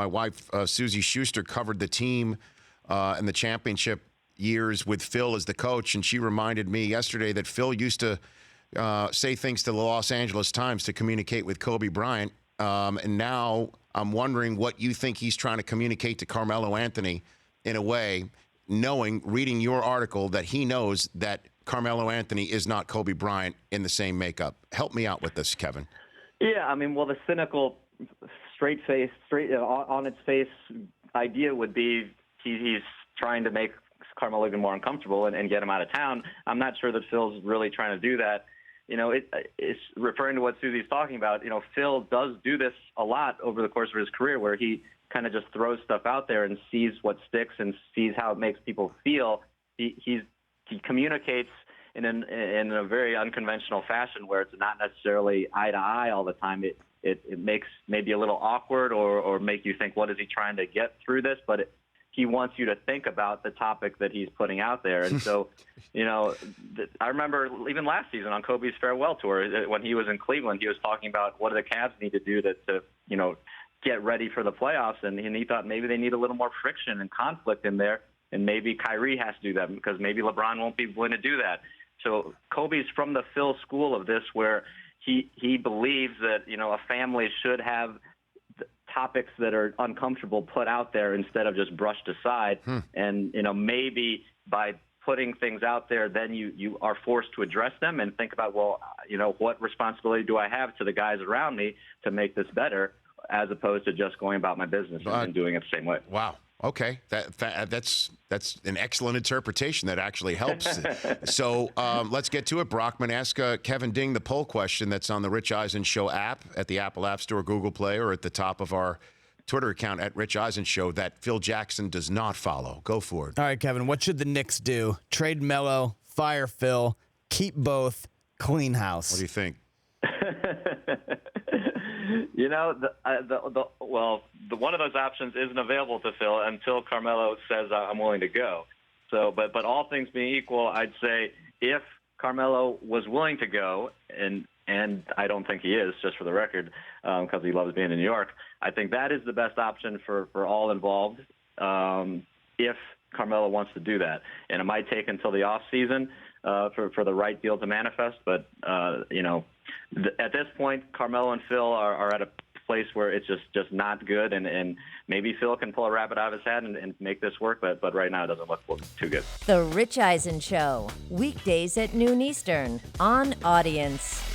my wife, Susie Schuster, covered the team in the championship years with Phil as the coach, and she reminded me yesterday that Phil used to say things to the Los Angeles Times to communicate with Kobe Bryant, and now I'm wondering what you think he's trying to communicate to Carmelo Anthony in a way, reading your article, that he knows that Carmelo Anthony is not Kobe Bryant in the same makeup. Help me out with this, Kevin. Yeah, I mean, well, the cynical, straight on its face idea would be he's trying to make Carmelo even more uncomfortable and get him out of town. I'm not sure that Phil's really trying to do that. It's referring to what Susie's talking about. Phil does do this a lot over the course of his career, where he kind of just throws stuff out there and sees what sticks and sees how it makes people feel. He communicates in a very unconventional fashion, where it's not necessarily eye to eye all the time. It makes maybe a little awkward or make you think, what is he trying to get through this? But he wants you to think about the topic that he's putting out there. And so, I remember even last season on Kobe's farewell tour, when he was in Cleveland, he was talking about what do the Cavs need to do to get ready for the playoffs. And he thought maybe they need a little more friction and conflict in there. And maybe Kyrie has to do that because maybe LeBron won't be willing to do that. So Kobe's from the Phil school of this, where he believes that, a family should have topics that are uncomfortable put out there instead of just brushed aside. And, maybe by putting things out there, then you are forced to address them and think about, well, what responsibility do I have to the guys around me to make this better, as opposed to just going about my business and doing it the same way. Wow. Okay, that's an excellent interpretation. That actually helps. So let's get to it. Brockman, ask Kevin Ding the poll question that's on the Rich Eisen Show app at the Apple App Store, Google Play, or at the top of our Twitter account at Rich Eisen Show that Phil Jackson does not follow. Go for it. All right, Kevin, what should the Knicks do? Trade Melo, fire Phil, keep both, clean house. What do you think? One of those options isn't available to Phil until Carmelo says I'm willing to go. So, but all things being equal, I'd say if Carmelo was willing to go, and I don't think he is, just for the record, because he loves being in New York, I think that is the best option for all involved. If Carmelo wants to do that, and it might take until the off season for the right deal to manifest, but at this point, Carmelo and Phil are at a place where it's just not good, and maybe Phil can pull a rabbit out of his hat and make this work, but right now it doesn't look too good. The Rich Eisen Show, weekdays at noon Eastern on Audience.